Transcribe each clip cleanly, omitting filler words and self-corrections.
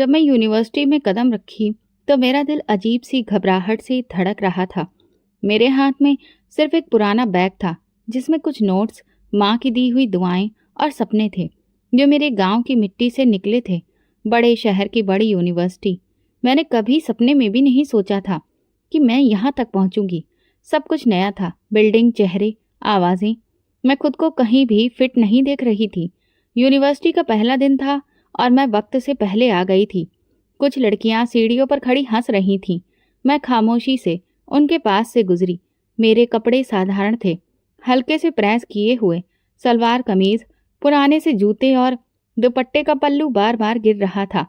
जब मैं यूनिवर्सिटी में कदम रखी तो मेरा दिल अजीब सी घबराहट से धड़क रहा था। मेरे हाथ में सिर्फ एक पुराना बैग था जिसमें कुछ नोट्स, माँ की दी हुई दुआएं और सपने थे जो मेरे गांव की मिट्टी से निकले थे। बड़े शहर की बड़ी यूनिवर्सिटी, मैंने कभी सपने में भी नहीं सोचा था कि मैं यहाँ तक पहुँचूंगी। सब कुछ नया था, बिल्डिंग, चेहरे, आवाज़ें। मैं खुद को कहीं भी फिट नहीं देख रही थी। यूनिवर्सिटी का पहला दिन था और मैं वक्त से पहले आ गई थी। कुछ लड़कियां सीढ़ियों पर खड़ी हंस रही थीं। मैं खामोशी से उनके पास से गुजरी। मेरे कपड़े साधारण थे, हल्के से प्रेस किए हुए सलवार कमीज, पुराने से जूते और दुपट्टे का पल्लू बार बार गिर रहा था।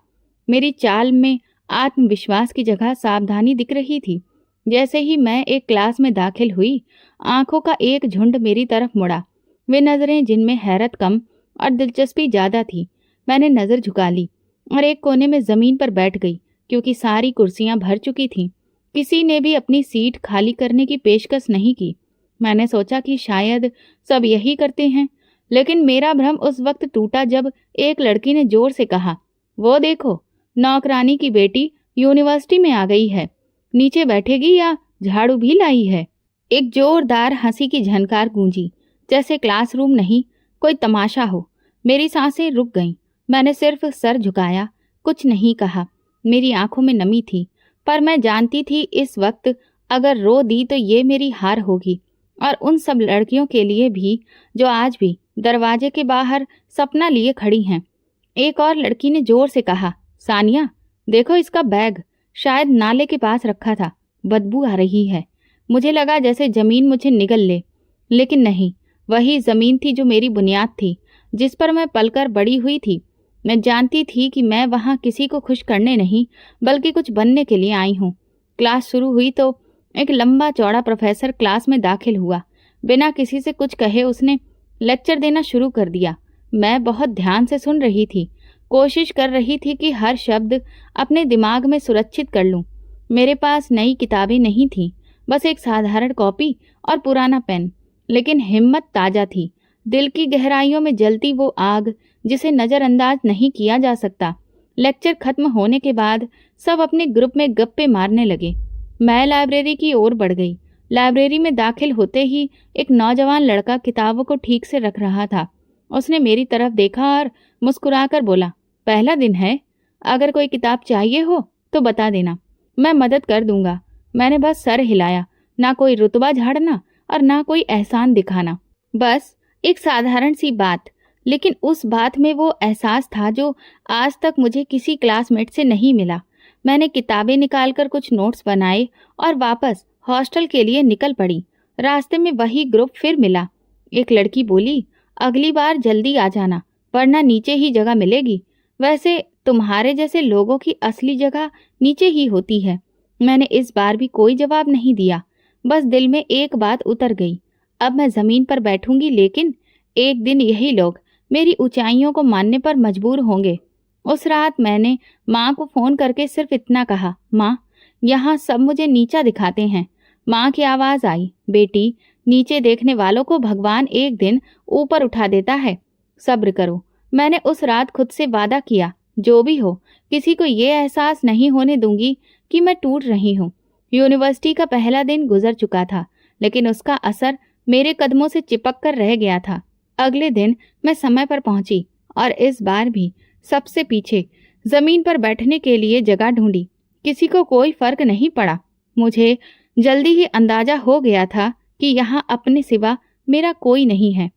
मेरी चाल में आत्मविश्वास की जगह सावधानी दिख रही थी। जैसे ही मैं एक क्लास में दाखिल हुई, आंखों का एक झुंड मेरी तरफ मुड़ा। वे नजरें जिनमें हैरत कम और दिलचस्पी ज्यादा थी। मैंने नजर झुका ली और एक कोने में जमीन पर बैठ गई क्योंकि सारी कुर्सियां भर चुकी थीं। किसी ने भी अपनी सीट खाली करने की पेशकश नहीं की। मैंने सोचा कि शायद सब यही करते हैं, लेकिन मेरा भ्रम उस वक्त टूटा जब एक लड़की ने जोर से कहा, वो देखो, नौकरानी की बेटी यूनिवर्सिटी में आ गई है। नीचे बैठेगी या झाड़ू भी लाई है। एक जोरदार हंसी की झनकार गूंजी, जैसे क्लासरूम नहीं, कोई तमाशा हो। मेरी सांसें रुक गईं। मैंने सिर्फ सर झुकाया, कुछ नहीं कहा। मेरी आंखों में नमी थी, पर मैं जानती थी इस वक्त अगर रो दी तो ये मेरी हार होगी, और उन सब लड़कियों के लिए भी जो आज भी दरवाजे के बाहर सपना लिए खड़ी हैं। एक और लड़की ने जोर से कहा, सानिया, देखो इसका बैग, शायद नाले के पास रखा था। बदबू आ रही है। मुझे लगा जैसे जमीन मुझे निगल ले, लेकिन नहीं, वही जमीन थी जो मेरी बुनियाद थी, जिस पर मैं पलकर बड़ी हुई थी। मैं जानती थी कि मैं वहां किसी को खुश करने नहीं, बल्कि कुछ बनने के लिए आई हूँ। क्लास शुरू हुई तो एक लंबा चौड़ा प्रोफेसर क्लास में दाखिल हुआ। बिना किसी से कुछ कहे उसने लेक्चर देना शुरू कर दिया। मैं बहुत ध्यान से सुन रही थी, कोशिश कर रही थी कि हर शब्द अपने दिमाग में सुरक्षित कर लूं। मेरे पास नई किताबें नहीं थीं, बस एक साधारण कॉपी और पुराना पेन, लेकिन हिम्मत ताजा थी। दिल की गहराइयों में जलती वो आग जिसे नजरअंदाज नहीं किया जा सकता। लेक्चर खत्म होने के बाद सब अपने ग्रुप में गप्पे मारने लगे। मैं लाइब्रेरी की ओर बढ़ गई। लाइब्रेरी में दाखिल होते ही एक नौजवान लड़का किताबों को ठीक से रख रहा था। उसने मेरी तरफ देखा और मुस्कुराकर बोला, पहला दिन है, अगर कोई किताब चाहिए हो तो बता देना, मैं मदद कर दूंगा। मैंने बस सर हिलाया, ना कोई रुतबा झाड़ना और ना कोई एहसान दिखाना, बस एक साधारण सी बात। लेकिन उस बात में वो एहसास था जो आज तक मुझे किसी क्लासमेट से नहीं मिला। मैंने किताबें निकालकर कुछ नोट्स बनाए और वापस हॉस्टल के लिए निकल पड़ी। रास्ते में वही ग्रुप फिर मिला। एक लड़की बोली, अगली बार जल्दी आ जाना, वरना नीचे ही जगह मिलेगी। वैसे तुम्हारे जैसे लोगों की असली जगह नीचे ही होती है। मैंने इस बार भी कोई जवाब नहीं दिया, बस दिल में एक बात उतर गई, अब मैं जमीन पर बैठूंगी, लेकिन एक दिन यही लोग मेरी ऊंचाइयों को मानने पर मजबूर होंगे। उस रात मैंने माँ को फोन करके सिर्फ इतना कहा, माँ, यहाँ सब मुझे नीचा दिखाते हैं। माँ की आवाज आई, बेटी, नीचे देखने वालों को भगवान एक दिन ऊपर उठा देता है, सब्र करो। मैंने उस रात खुद से वादा किया, जो भी हो, किसी को ये एहसास नहीं होने दूंगी कि मैं टूट रही हूँ। यूनिवर्सिटी का पहला दिन गुजर चुका था, लेकिन उसका असर मेरे कदमों से चिपक कर रह गया था। अगले दिन मैं समय पर पहुंची और इस बार भी सबसे पीछे जमीन पर बैठने के लिए जगह ढूंढी। किसी को कोई फर्क नहीं पड़ा। मुझे जल्दी ही अंदाजा हो गया था कि यहाँ अपने सिवा मेरा कोई नहीं है।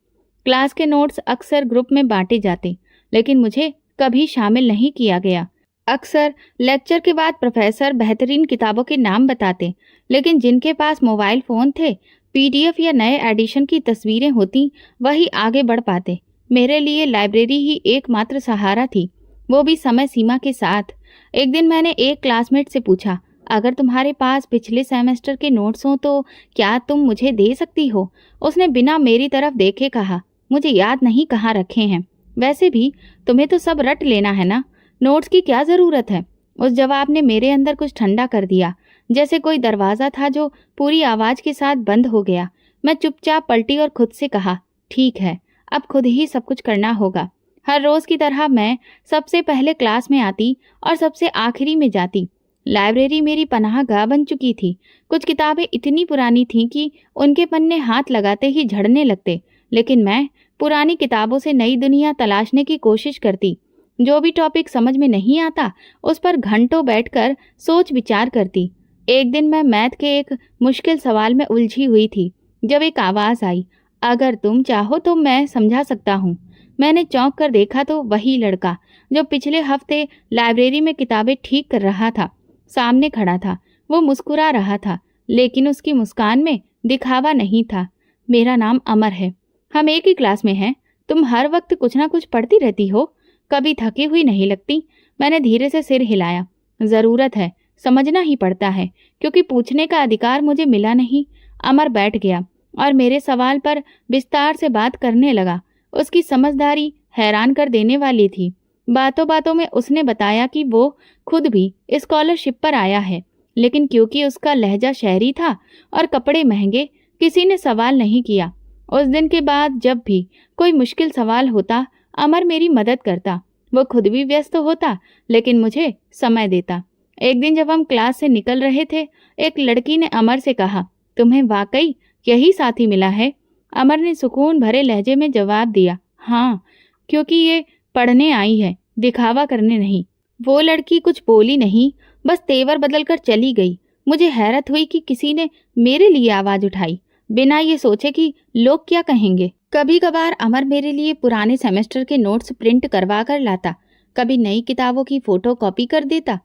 क्लास के नोट्स अक्सर ग्रुप में बांटे जाते, लेकिन मुझे कभी शामिल नहीं किया गया। अक्सर लेक्चर के बाद प्रोफेसर बेहतरीन किताबों के नाम बताते, लेकिन जिनके पास मोबाइल फ़ोन थे, पीडीएफ या नए एडिशन की तस्वीरें होती, वही आगे बढ़ पाते। मेरे लिए लाइब्रेरी ही एकमात्र सहारा थी, वो भी समय सीमा के साथ। एक दिन मैंने एक क्लासमेट से पूछा, अगर तुम्हारे पास पिछले सेमेस्टर के नोट्स हों तो क्या तुम मुझे दे सकती हो? उसने बिना मेरी तरफ देखे कहा, मुझे याद नहीं कहाँ रखे हैं। वैसे भी तुम्हें तो सब रट लेना है ना, नोट्स की क्या ज़रूरत है? उस जवाब ने मेरे अंदर कुछ ठंडा कर दिया, जैसे कोई दरवाज़ा था जो पूरी आवाज़ के साथ बंद हो गया। मैं चुपचाप पलटी और खुद से कहा, ठीक है, अब खुद ही सब कुछ करना होगा। हर रोज की तरह मैं सबसे पहले क्लास में आती और सबसे आखिरी में जाती। लाइब्रेरी मेरी पनाहगाह बन चुकी थी। कुछ किताबें इतनी पुरानी थीं कि उनके पन्ने हाथ लगाते ही झड़ने लगते, लेकिन मैं पुरानी किताबों से नई दुनिया तलाशने की कोशिश करती। जो भी टॉपिक समझ में नहीं आता, उस पर घंटों बैठकर सोच विचार करती। एक दिन मैं मैथ के एक मुश्किल सवाल में उलझी हुई थी, जब एक आवाज़ आई, अगर तुम चाहो तो मैं समझा सकता हूँ। मैंने चौंक कर देखा तो वही लड़का जो पिछले हफ्ते लाइब्रेरी में किताबें ठीक कर रहा था, सामने खड़ा था। वो मुस्कुरा रहा था, लेकिन उसकी मुस्कान में दिखावा नहीं था। मेरा नाम अमर है। हम एक ही क्लास में हैं। तुम हर वक्त कुछ ना कुछ पढ़ती रहती हो, कभी थकी हुई नहीं लगती। मैंने धीरे से सिर हिलाया। ज़रूरत है, समझना ही पड़ता है, क्योंकि पूछने का अधिकार मुझे मिला नहीं। अमर बैठ गया और मेरे सवाल पर विस्तार से बात करने लगा। उसकी समझदारी हैरान कर देने वाली थी। बातों बातों में उसने बताया कि वो खुद भी स्कॉलरशिप पर आया है, लेकिन क्योंकि उसका लहजा शहरी था और कपड़े महंगे, किसी ने सवाल नहीं किया। उस दिन के बाद जब भी कोई मुश्किल सवाल होता, अमर मेरी मदद करता। वो खुद भी व्यस्त होता, लेकिन मुझे समय देता। एक दिन जब हम क्लास से निकल रहे थे, एक लड़की ने अमर से कहा, तुम्हें वाकई यही साथी मिला है? अमर ने सुकून भरे लहजे में जवाब दिया, हाँ, क्योंकि ये पढ़ने आई है, दिखावा करने नहीं। वो लड़की कुछ बोली नहीं, बस तेवर बदलकर चली गई। मुझे हैरत हुई कि किसी ने मेरे लिए आवाज उठाई, बिना ये सोचे कि लोग क्या कहेंगे। कभी कभार अमर मेरे लिए पुराने सेमेस्टर के नोट्स प्रिंट करवा कर लाता, कभी नई किताबों की फोटो कॉपी कर देता।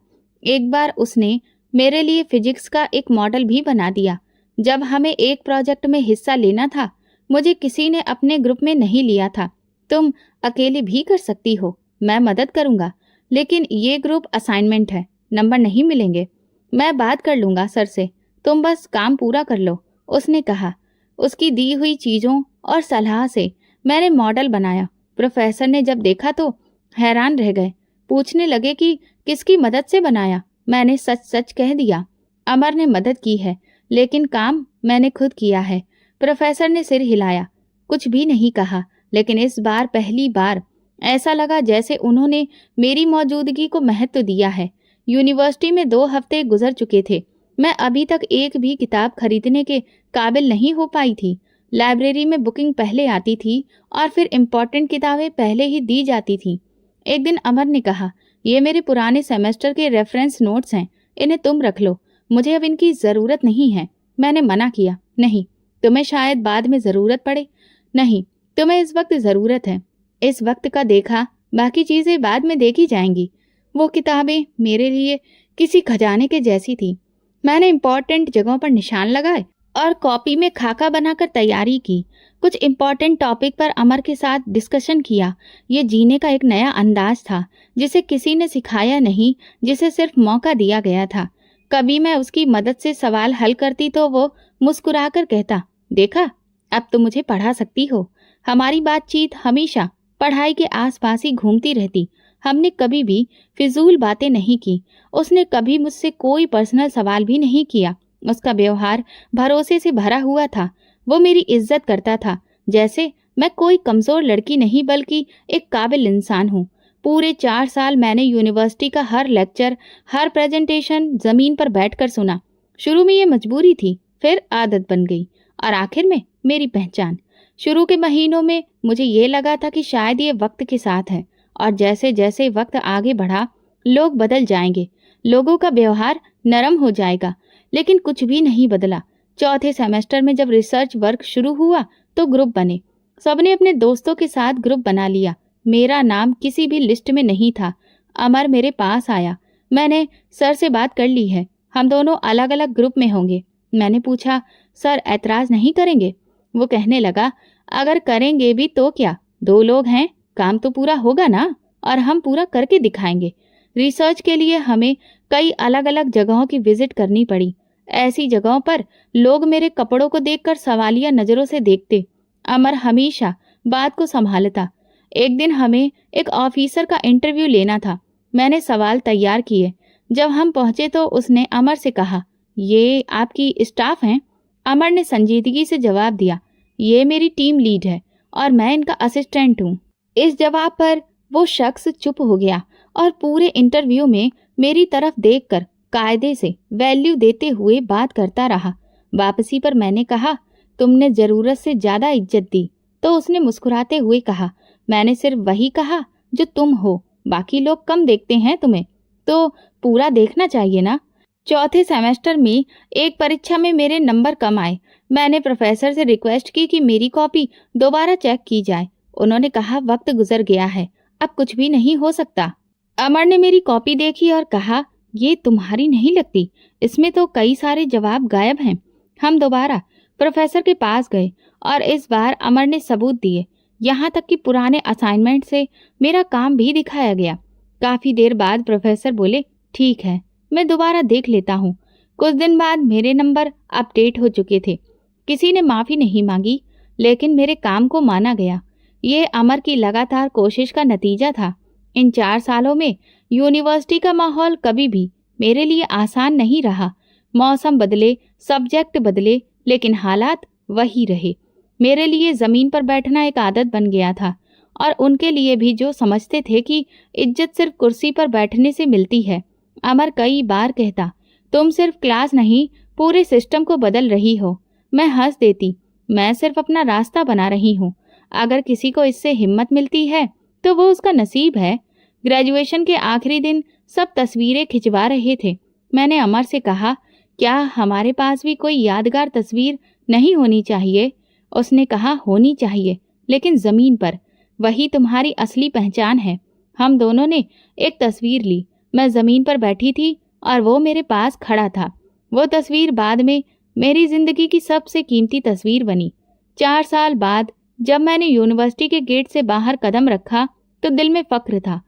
एक बार उसने मेरे लिए फिजिक्स का एक मॉडल भी बना दिया। जब हमें एक प्रोजेक्ट में हिस्सा लेना था, मुझे किसी ने अपने ग्रुप में नहीं लिया था। तुम अकेले भी कर सकती हो, मैं मदद करूंगा, लेकिन ये ग्रुप असाइनमेंट है, नंबर नहीं मिलेंगे। मैं बात कर लूंगा सर से, तुम बस काम पूरा कर लो, उसने कहा। उसकी दी हुई चीज़ों और सलाह से मैंने मॉडल बनाया। प्रोफेसर ने जब देखा तो हैरान रह गए, पूछने लगे कि किसकी मदद से बनाया। मैंने सच सच कह दिया, अमर ने मदद की है, लेकिन काम मैंने खुद किया है। प्रोफेसर ने सिर हिलाया, कुछ भी नहीं कहा, लेकिन इस बार पहली बार ऐसा लगा जैसे उन्होंने मेरी मौजूदगी को महत्व दिया है। यूनिवर्सिटी में 2 हफ्ते गुजर चुके थे। मैं अभी तक एक भी किताब खरीदने के काबिल नहीं हो पाई थी। लाइब्रेरी में बुकिंग पहले आती थी और फिर इम्पॉर्टेंट किताबें पहले ही दी जाती थी। एक दिन अमर ने कहा, ये मेरे पुराने सेमेस्टर के रेफरेंस नोट्स हैं, इन्हें तुम रख लो, मुझे अब इनकी ज़रूरत नहीं है। मैंने मना किया, नहीं, तुम्हें शायद बाद में ज़रूरत पड़े। नहीं, तुम्हें इस वक्त ज़रूरत है। इस वक्त का देखा, बाकी चीज़ें बाद में देखी जाएंगी। वो किताबें मेरे लिए किसी खजाने के जैसी थी। मैंने इम्पॉर्टेंट जगहों पर निशान लगाए और कॉपी में खाका बनाकर तैयारी की। कुछ इम्पॉर्टेंट टॉपिक पर अमर के साथ डिस्कशन किया। ये जीने का एक नया अंदाज था, जिसे किसी ने सिखाया नहीं, जिसे सिर्फ मौका दिया गया था। कभी मैं उसकी मदद से सवाल हल करती तो वो मुस्कुराकर कहता, देखा, अब तो मुझे पढ़ा सकती हो। हमारी बातचीत हमेशा पढ़ाई के आसपास ही घूमती रहती। हमने कभी भी फिजूल बातें नहीं की। उसने कभी मुझसे कोई पर्सनल सवाल भी नहीं किया। उसका व्यवहार भरोसे से भरा हुआ था। वो मेरी इज्जत करता था, जैसे मैं कोई कमज़ोर लड़की नहीं बल्कि एक काबिल इंसान हूँ। पूरे 4 साल मैंने यूनिवर्सिटी का हर लेक्चर, हर प्रेजेंटेशन ज़मीन पर बैठकर सुना। शुरू में ये मजबूरी थी, फिर आदत बन गई और आखिर में मेरी पहचान। शुरू के महीनों में मुझे ये लगा था कि शायद ये वक्त के साथ है, और जैसे जैसे वक्त आगे बढ़ा, लोग बदल जाएंगे, लोगों का व्यवहार नरम हो जाएगा, लेकिन कुछ भी नहीं बदला। चौथे सेमेस्टर में जब रिसर्च वर्क शुरू हुआ तो ग्रुप बने। सबने अपने दोस्तों के साथ ग्रुप बना लिया। मेरा नाम किसी भी लिस्ट में नहीं था। अमर मेरे पास आया। मैंने सर से बात कर ली है, हम दोनों अलग अलग ग्रुप में होंगे। मैंने पूछा, सर ऐतराज़ नहीं करेंगे? वो कहने लगा, अगर करेंगे भी तो क्या, 2 लोग हैं, काम तो पूरा होगा ना, और हम पूरा करके दिखाएंगे। रिसर्च के लिए हमें कई अलग अलग जगहों की विजिट करनी पड़ी। ऐसी जगहों पर लोग मेरे कपड़ों को देखकर सवालिया नज़रों से देखते। अमर हमेशा बात को संभालता। एक दिन हमें एक ऑफिसर का इंटरव्यू लेना था। मैंने सवाल तैयार किए। जब हम पहुंचे तो उसने अमर से कहा, ये आपकी स्टाफ हैं? अमर ने संजीदगी से जवाब दिया, ये मेरी टीम लीड है और मैं इनका असिस्टेंट हूँ। इस जवाब पर वो शख्स चुप हो गया और पूरे इंटरव्यू में मेरी तरफ देखकर कायदे से वैल्यू देते हुए बात करता रहा। वापसी पर मैंने कहा, तुमने जरूरत से ज्यादा इज्जत दी। तो उसने मुस्कुराते हुए कहा, मैंने सिर्फ वही कहा जो तुम हो, बाकी लोग कम देखते हैं तुम्हें, तो पूरा देखना चाहिए ना। चौथे सेमेस्टर में एक परीक्षा में मेरे नंबर कम आए। मैंने प्रोफेसर से रिक्वेस्ट की कि मेरी कॉपी दोबारा चेक की जाए। उन्होंने कहा, वक्त गुजर गया है, अब कुछ भी नहीं हो सकता। अमर ने मेरी कॉपी देखी और कहा, ये तुम्हारी नहीं लगती, इसमें तो कई सारे जवाब गायब हैं। हम दोबारा प्रोफेसर के पास गए और इस बार अमर ने सबूत दिए, यहाँ तक कि पुराने असाइनमेंट से मेरा काम भी दिखाया गया। काफी देर बाद प्रोफेसर बोले, ठीक है, मैं दोबारा देख लेता हूँ। कुछ दिन बाद मेरे नंबर अपडेट हो चुके थे। किसी ने माफी नहीं मांगी, लेकिन मेरे काम को माना गया। ये अमर की लगातार कोशिश का नतीजा था। इन 4 सालों में यूनिवर्सिटी का माहौल कभी भी मेरे लिए आसान नहीं रहा। मौसम बदले, सब्जेक्ट बदले, लेकिन हालात वही रहे। मेरे लिए जमीन पर बैठना एक आदत बन गया था, और उनके लिए भी, जो समझते थे कि इज्जत सिर्फ कुर्सी पर बैठने से मिलती है। अमर कई बार कहता, तुम सिर्फ क्लास नहीं, पूरे सिस्टम को बदल रही हो। मैं हंस देती, मैं सिर्फ अपना रास्ता बना रही हूँ। अगर किसी को इससे हिम्मत मिलती है तो वो उसका नसीब है। ग्रेजुएशन के आखिरी दिन सब तस्वीरें खिंचवा रहे थे। मैंने अमर से कहा, क्या हमारे पास भी कोई यादगार तस्वीर नहीं होनी चाहिए? उसने कहा, होनी चाहिए, लेकिन जमीन पर। वही तुम्हारी असली पहचान है। हम दोनों ने एक तस्वीर ली। मैं जमीन पर बैठी थी और वो मेरे पास खड़ा था। वो तस्वीर बाद में मेरी जिंदगी की सबसे कीमती तस्वीर बनी। 4 साल बाद जब मैंने यूनिवर्सिटी के गेट से बाहर कदम रखा तो दिल में फक्र था,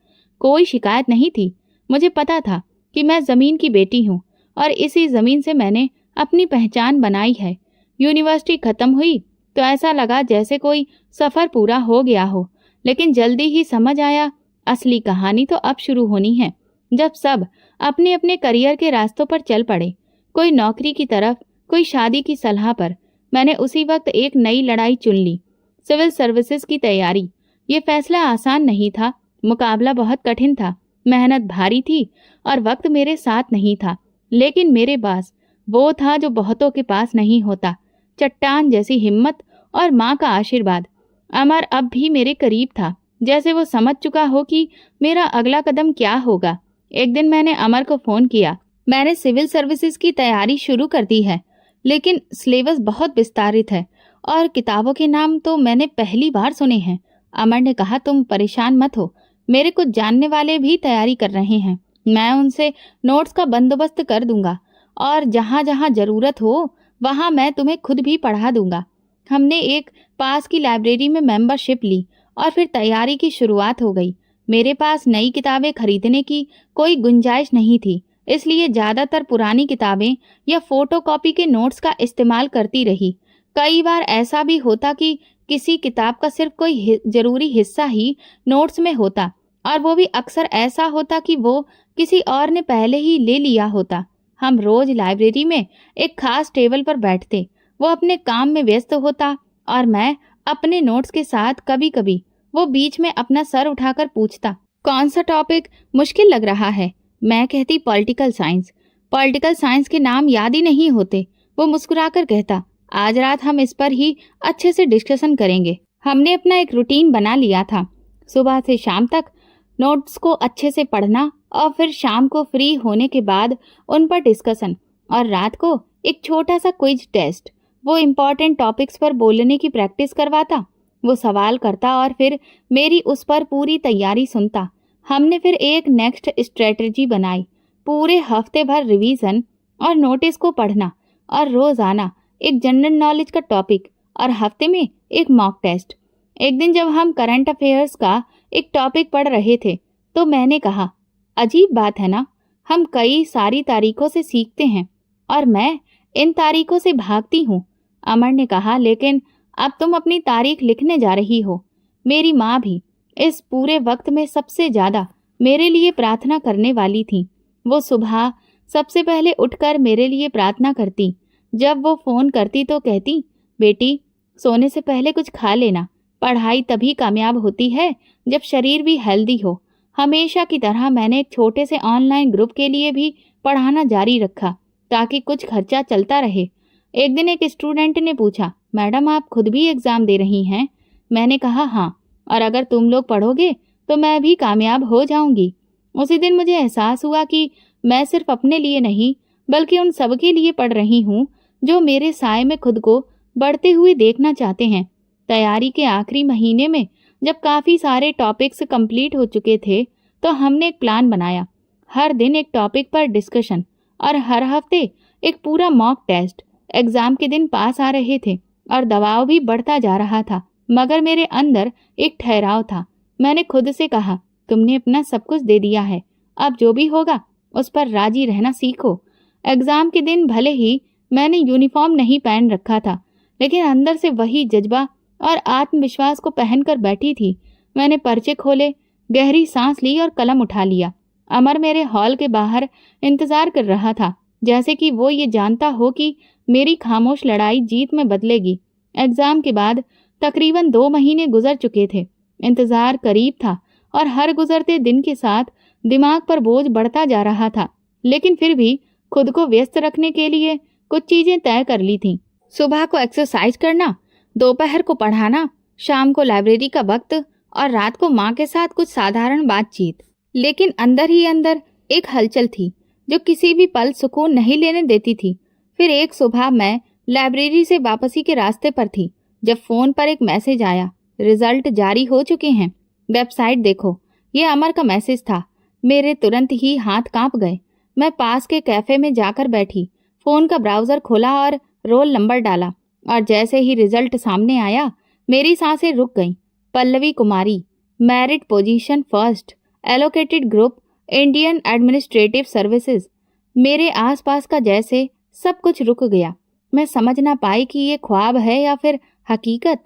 कोई शिकायत नहीं थी। मुझे पता था कि मैं जमीन की बेटी हूँ और इसी जमीन से मैंने अपनी पहचान बनाई है। यूनिवर्सिटी खत्म हुई तो ऐसा लगा जैसे कोई सफर पूरा हो गया हो, लेकिन जल्दी ही समझ आया, असली कहानी तो अब शुरू होनी है, जब सब अपने अपने करियर के रास्तों पर चल पड़े। कोई नौकरी की तरफ, कोई शादी की सलाह पर। मैंने उसी वक्त एक नई लड़ाई चुन ली, सिविल सर्विसेज की तैयारी। ये फैसला आसान नहीं था, मुकाबला बहुत कठिन था, मेहनत भारी थी और वक्त मेरे साथ नहीं था। लेकिन मेरे पास वो था जो बहुतों के पास नहीं होता, चट्टान जैसी हिम्मत और माँ का आशीर्वाद। अमर अब भी मेरे करीब था, जैसे वो समझ चुका हो कि मेरा अगला कदम क्या होगा। एक दिन मैंने अमर को फोन किया, मैंने सिविल सर्विसेज की तैयारी शुरू कर दी है, लेकिन सिलेबस बहुत विस्तारित है और किताबों के नाम तो मैंने पहली बार सुने हैं। अमर ने कहा, तुम परेशान मत हो, मेरे कुछ जानने वाले भी तैयारी कर रहे हैं। मैं उनसे नोट्स का बंदोबस्त कर दूंगा और जहाँ जहाँ जरूरत हो वहाँ मैं तुम्हें खुद भी पढ़ा दूंगा। हमने एक पास की लाइब्रेरी में मेंबरशिप ली और फिर तैयारी की शुरुआत हो गई। मेरे पास नई किताबें खरीदने की कोई गुंजाइश नहीं थी, इसलिए ज्यादातर पुरानी किताबें या फोटोकॉपी के नोट्स का इस्तेमाल करती रही। कई बार ऐसा भी होता कि किसी किताब का सिर्फ कोई जरूरी हिस्सा ही नोट्स में होता, और वो भी अक्सर ऐसा होता कि वो किसी और ने पहले ही ले लिया होता। हम रोज लाइब्रेरी में एक खास टेबल पर बैठते, वो अपने काम में व्यस्त होता और मैं अपने नोट्स के साथ। कभी कभी वो बीच में अपना सर उठाकर पूछता, कौन सा टॉपिक मुश्किल लग रहा है? मैं कहती, पॉलिटिकल साइंस। पॉलिटिकल साइंस के नाम याद ही नहीं होते। वो मुस्कुराकर कहता, आज रात हम इस पर ही अच्छे से डिस्कशन करेंगे। हमने अपना एक रूटीन बना लिया था, सुबह से शाम तक नोट्स को अच्छे से पढ़ना और फिर शाम को फ्री होने के बाद उन पर डिस्कशन, और रात को एक छोटा सा क्विज टेस्ट। वो इम्पॉर्टेंट टॉपिक्स पर बोलने की प्रैक्टिस करवाता, वो सवाल करता और फिर मेरी उस पर पूरी तैयारी सुनता। हमने फिर एक नेक्स्ट स्ट्रेटजी बनाई, पूरे हफ्ते भर रिवीजन और नोटिस को पढ़ना, और रोजाना एक जनरल नॉलेज का टॉपिक और हफ्ते में एक मॉक टेस्ट। एक दिन जब हम करंट अफेयर्स का एक टॉपिक पढ़ रहे थे तो मैंने कहा, अजीब बात है ना, हम कई सारी तारीखों से सीखते हैं और मैं इन तारीखों से भागती हूँ। अमर ने कहा, लेकिन अब तुम अपनी तारीख लिखने जा रही हो। मेरी माँ भी इस पूरे वक्त में सबसे ज्यादा मेरे लिए प्रार्थना करने वाली थी। वो सुबह सबसे पहले उठकर मेरे लिए प्रार्थना करती। जब वो फोन करती तो कहती, बेटी सोने से पहले कुछ खा लेना, पढ़ाई तभी कामयाब होती है जब शरीर भी हेल्दी हो। हमेशा की तरह मैंने एक छोटे से ऑनलाइन ग्रुप के लिए भी पढ़ाना जारी रखा ताकि कुछ खर्चा चलता रहे। एक दिन एक स्टूडेंट ने पूछा, मैडम आप खुद भी एग्जाम दे रही हैं? मैंने कहा हाँ, और अगर तुम लोग पढ़ोगे तो मैं भी कामयाब हो जाऊंगी। उसी दिन मुझे एहसास हुआ कि मैं सिर्फ अपने लिए नहीं बल्कि उन सबके लिए पढ़ रही हूँ जो मेरे साए में खुद को बढ़ते हुए देखना चाहते हैं। तैयारी के आखिरी महीने में जब काफ़ी सारे टॉपिक्स कंप्लीट हो चुके थे तो हमने एक प्लान बनाया। हर दिन एक टॉपिक पर डिस्कशन और हर हफ्ते एक पूरा मॉक टेस्ट। एग्ज़ाम के दिन पास आ रहे थे और दबाव भी बढ़ता जा रहा था, मगर मेरे अंदर एक ठहराव था। मैंने खुद से कहा, तुमने अपना सब कुछ दे दिया है, अब जो भी होगा उस पर राजी रहना सीखो। एग्ज़ाम के दिन भले ही मैंने यूनिफॉर्म नहीं पहन रखा था, लेकिन अंदर से वही जज्बा और आत्मविश्वास को पहनकर बैठी थी। मैंने पर्चे खोले, गहरी सांस ली और कलम उठा लिया। अमर मेरे हॉल के बाहर इंतजार कर रहा था, जैसे कि वो ये जानता हो कि मेरी खामोश लड़ाई जीत में बदलेगी। एग्जाम के बाद तकरीबन 2 महीने गुजर चुके थे। इंतजार करीब था और हर गुजरते दिन के साथ दिमाग पर बोझ बढ़ता जा रहा था, लेकिन फिर भी खुद को व्यस्त रखने के लिए कुछ चीजें तय कर ली थीं। सुबह को एक्सरसाइज करना, दोपहर को पढ़ाना, शाम को लाइब्रेरी का वक्त और रात को माँ के साथ कुछ साधारण बातचीत। लेकिन अंदर ही अंदर एक हलचल थी जो किसी भी पल सुकून नहीं लेने देती थी। फिर एक सुबह मैं लाइब्रेरी से वापसी के रास्ते पर थी जब फोन पर एक मैसेज आया, रिजल्ट जारी हो चुके हैं, वेबसाइट देखो। ये अमर का मैसेज था। मेरे तुरंत ही हाथ कांप गए। मैं पास के कैफे में जाकर बैठी, फोन का ब्राउजर खोला और रोल नंबर डाला, और जैसे ही रिजल्ट सामने आया मेरी सांसें रुक गईं। Pallavi Kumari, merit position first, allocated group, Indian administrative services. मेरे आसपास का जैसे सब कुछ रुक गया। मैं समझ ना पाई कि ये ख्वाब है या फिर हकीकत।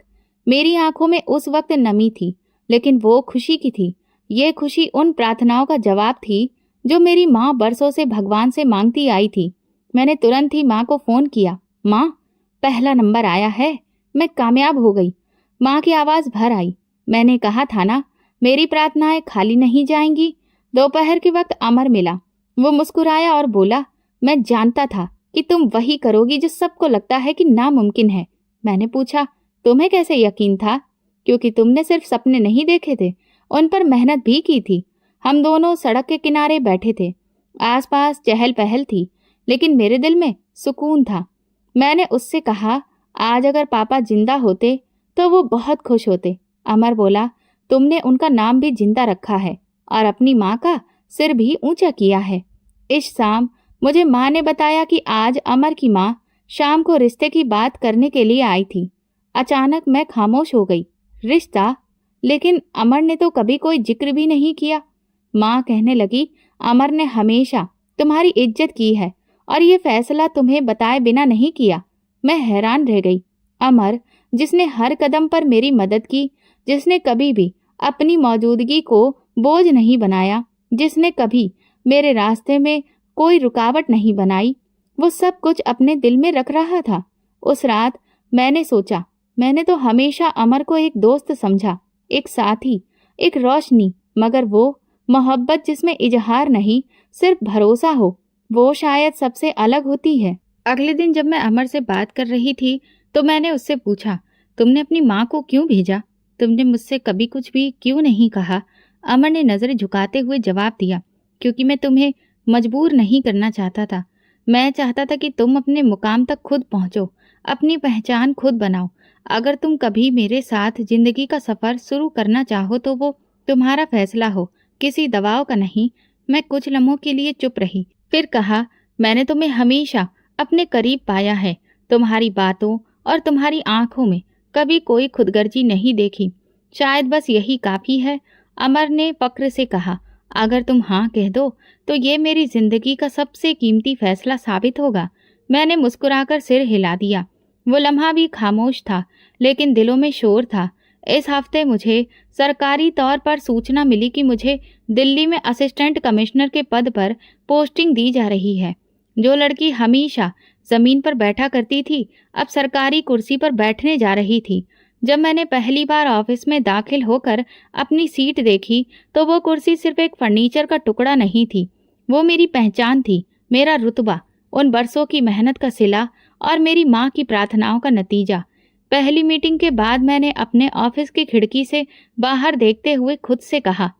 मेरी आंखों में उस वक्त नमी थी, लेकिन वो खुशी की थी। ये खुशी उन प्रार्थनाओं का जवाब थी जो मेरी माँ बरसों से भगवान से मांगती आई थी। मैंने तुरंत ही माँ को फोन किया, माँ पहला नंबर आया है, मैं कामयाब हो गई। माँ की आवाज़ भर आई, मैंने कहा था ना, मेरी प्रार्थनाएं खाली नहीं जाएंगी। दोपहर के वक्त अमर मिला। वो मुस्कुराया और बोला, मैं जानता था कि तुम वही करोगी जो सबको लगता है कि नामुमकिन है। मैंने पूछा, तुम्हें कैसे यकीन था? क्योंकि तुमने सिर्फ सपने नहीं देखे थे, उन पर मेहनत भी की थी। हम दोनों सड़क के किनारे बैठे थे। आसपास चहल पहल थी, लेकिन मेरे दिल में सुकून था। मैंने उससे कहा, आज अगर पापा जिंदा होते तो वो बहुत खुश होते। अमर बोला, तुमने उनका नाम भी जिंदा रखा है और अपनी माँ का सिर भी ऊंचा किया है। इस शाम मुझे माँ ने बताया कि आज अमर की माँ शाम को रिश्ते की बात करने के लिए आई थी। अचानक मैं खामोश हो गई। रिश्ता? लेकिन अमर ने तो कभी कोई जिक्र भी नहीं किया। माँ कहने लगी, अमर ने हमेशा तुम्हारी इज्जत की है और ये फैसला तुम्हें बताए बिना नहीं किया। मैं हैरान रह गई। अमर, जिसने हर कदम पर मेरी मदद की, जिसने कभी भी अपनी मौजूदगी को बोझ नहीं बनाया, जिसने कभी मेरे रास्ते में कोई रुकावट नहीं बनाई, वो सब कुछ अपने दिल में रख रहा था। उस रात मैंने सोचा, मैंने तो हमेशा अमर को एक दोस्त समझा, एक साथी, एक रोशनी, मगर वो मोहब्बत जिसमें इजहार नहीं सिर्फ भरोसा हो, वो शायद सबसे अलग होती है। अगले दिन जब मैं अमर से बात कर रही थी तो मैंने उससे पूछा, तुमने अपनी माँ को क्यों भेजा? तुमने मुझसे कभी कुछ भी क्यों नहीं कहा? अमर ने नज़रें झुकाते हुए जवाब दिया, क्योंकि मैं तुम्हें मजबूर नहीं करना चाहता था। मैं चाहता था कि तुम अपने मुकाम तक खुद पहुँचो, अपनी पहचान खुद बनाओ। अगर तुम कभी मेरे साथ जिंदगी का सफ़र शुरू करना चाहो तो वो तुम्हारा फैसला हो, किसी दबाव का नहीं। मैं कुछ लम्हों के लिए चुप रही, फिर कहा, मैंने तुम्हें हमेशा अपने करीब पाया है। तुम्हारी बातों और तुम्हारी आंखों में कभी कोई खुदगर्जी नहीं देखी। शायद बस यही काफ़ी है। अमर ने फक्र से कहा, अगर तुम हाँ कह दो तो ये मेरी जिंदगी का सबसे कीमती फैसला साबित होगा। मैंने मुस्कुराकर सिर हिला दिया। वो लम्हा भी खामोश था, लेकिन दिलों में शोर था। इस हफ्ते मुझे सरकारी तौर पर सूचना मिली कि मुझे दिल्ली में असिस्टेंट कमिश्नर के पद पर पोस्टिंग दी जा रही है। जो लड़की हमेशा जमीन पर बैठा करती थी अब सरकारी कुर्सी पर बैठने जा रही थी। जब मैंने पहली बार ऑफिस में दाखिल होकर अपनी सीट देखी तो वो कुर्सी सिर्फ एक फर्नीचर का टुकड़ा नहीं थी, वो मेरी पहचान थी, मेरा रुतबा, उन बरसों की मेहनत का सिला और मेरी माँ की प्रार्थनाओं का नतीजा। पहली मीटिंग के बाद मैंने अपने ऑफिस की खिड़की से बाहर देखते हुए खुद से कहा,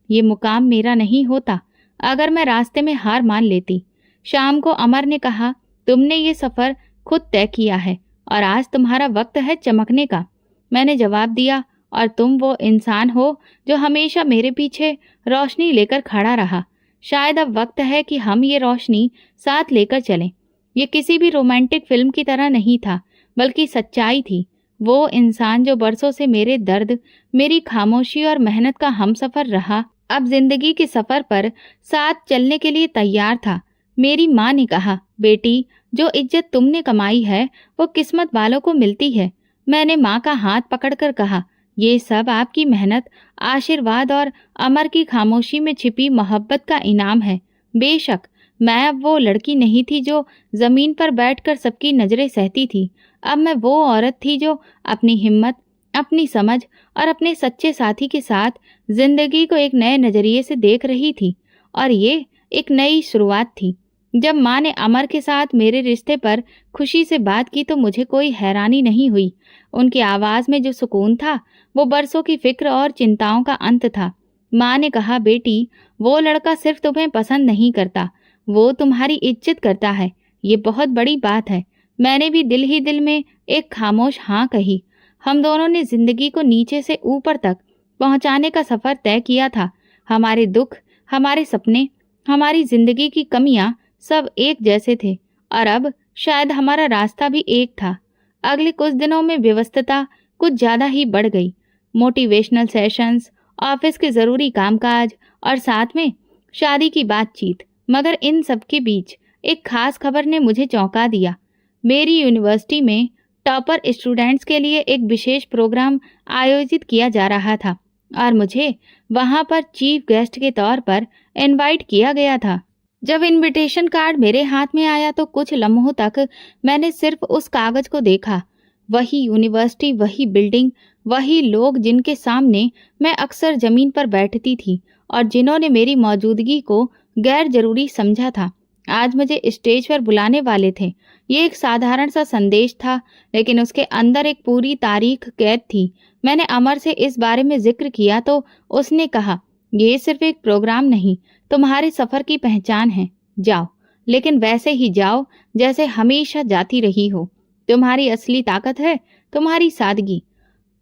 ये मुकाम मेरा नहीं होता अगर मैं रास्ते में हार मान लेती। शाम को अमर ने कहा, तुमने ये सफ़र खुद तय किया है और आज तुम्हारा वक्त है चमकने का। मैंने जवाब दिया, और तुम वो इंसान हो जो हमेशा मेरे पीछे रोशनी लेकर खड़ा रहा। शायद अब वक्त है कि हम ये रोशनी साथ लेकर चलें। ये किसी भी रोमांटिक फिल्म की तरह नहीं था, बल्कि सच्चाई थी। वो इंसान जो बरसों से मेरे दर्द, मेरी खामोशी और मेहनत का हमसफर रहा, अब जिंदगी के सफर पर साथ चलने के लिए तैयार था। मेरी माँ ने कहा, बेटी, जो इज्जत तुमने कमाई है वो किस्मत वालों को मिलती है। मैंने माँ का हाथ पकड़कर कहा, ये सब आपकी मेहनत, आशीर्वाद और अमर की खामोशी में छिपी मोहब्बत का इनाम है। बेशक मैं अब वो लड़की नहीं थी जो जमीन पर बैठकर सबकी नजरें सहती थी। अब मैं वो औरत थी जो अपनी हिम्मत, अपनी समझ और अपने सच्चे साथी के साथ जिंदगी को एक नए नजरिए से देख रही थी। और ये एक नई शुरुआत थी। जब माँ ने अमर के साथ मेरे रिश्ते पर खुशी से बात की तो मुझे कोई हैरानी नहीं हुई। उनकी आवाज़ में जो सुकून था वो बरसों की फिक्र और चिंताओं का अंत था। माँ ने कहा, बेटी, वो लड़का सिर्फ तुम्हें पसंद नहीं करता, वो तुम्हारी इज्जत करता है। ये बहुत बड़ी बात है। मैंने भी दिल ही दिल में एक खामोश हाँ कही। हम दोनों ने जिंदगी को नीचे से ऊपर तक पहुंचाने का सफर तय किया था। हमारे दुख, हमारे सपने, हमारी जिंदगी की कमियां सब एक जैसे थे, और अब शायद हमारा रास्ता भी एक था। अगले कुछ दिनों में व्यस्तता कुछ ज़्यादा ही बढ़ गई। मोटिवेशनल सेशंस, ऑफिस के ज़रूरी कामकाज और साथ में शादी की बातचीत। मगर इन सब के बीच एक खास खबर ने मुझे चौंका दिया। मेरी यूनिवर्सिटी में टॉपर स्टूडेंट्स के लिए एक विशेष प्रोग्राम आयोजित किया जा रहा था और मुझे वहां पर चीफ गेस्ट के तौर पर इनवाइट किया गया था। जब इनविटेशन कार्ड मेरे हाथ में आया तो कुछ लम्हों तक मैंने सिर्फ उस कागज को देखा। वही यूनिवर्सिटी, वही बिल्डिंग, वही लोग जिनके सामने मैं अक्सर जमीन पर बैठती थी और जिन्होंने मेरी मौजूदगी को गैर जरूरी समझा था, आज मुझे स्टेज पर बुलाने वाले थे। ये एक साधारण सा संदेश था, लेकिन उसके अंदर एक पूरी तारीख कैद थी। मैंने अमर से इस बारे में जिक्र किया तो उसने कहा, ये सिर्फ एक प्रोग्राम नहीं, तुम्हारे सफर की पहचान है। जाओ, लेकिन वैसे ही जाओ जैसे हमेशा जाती रही हो। तुम्हारी असली ताकत है तुम्हारी सादगी।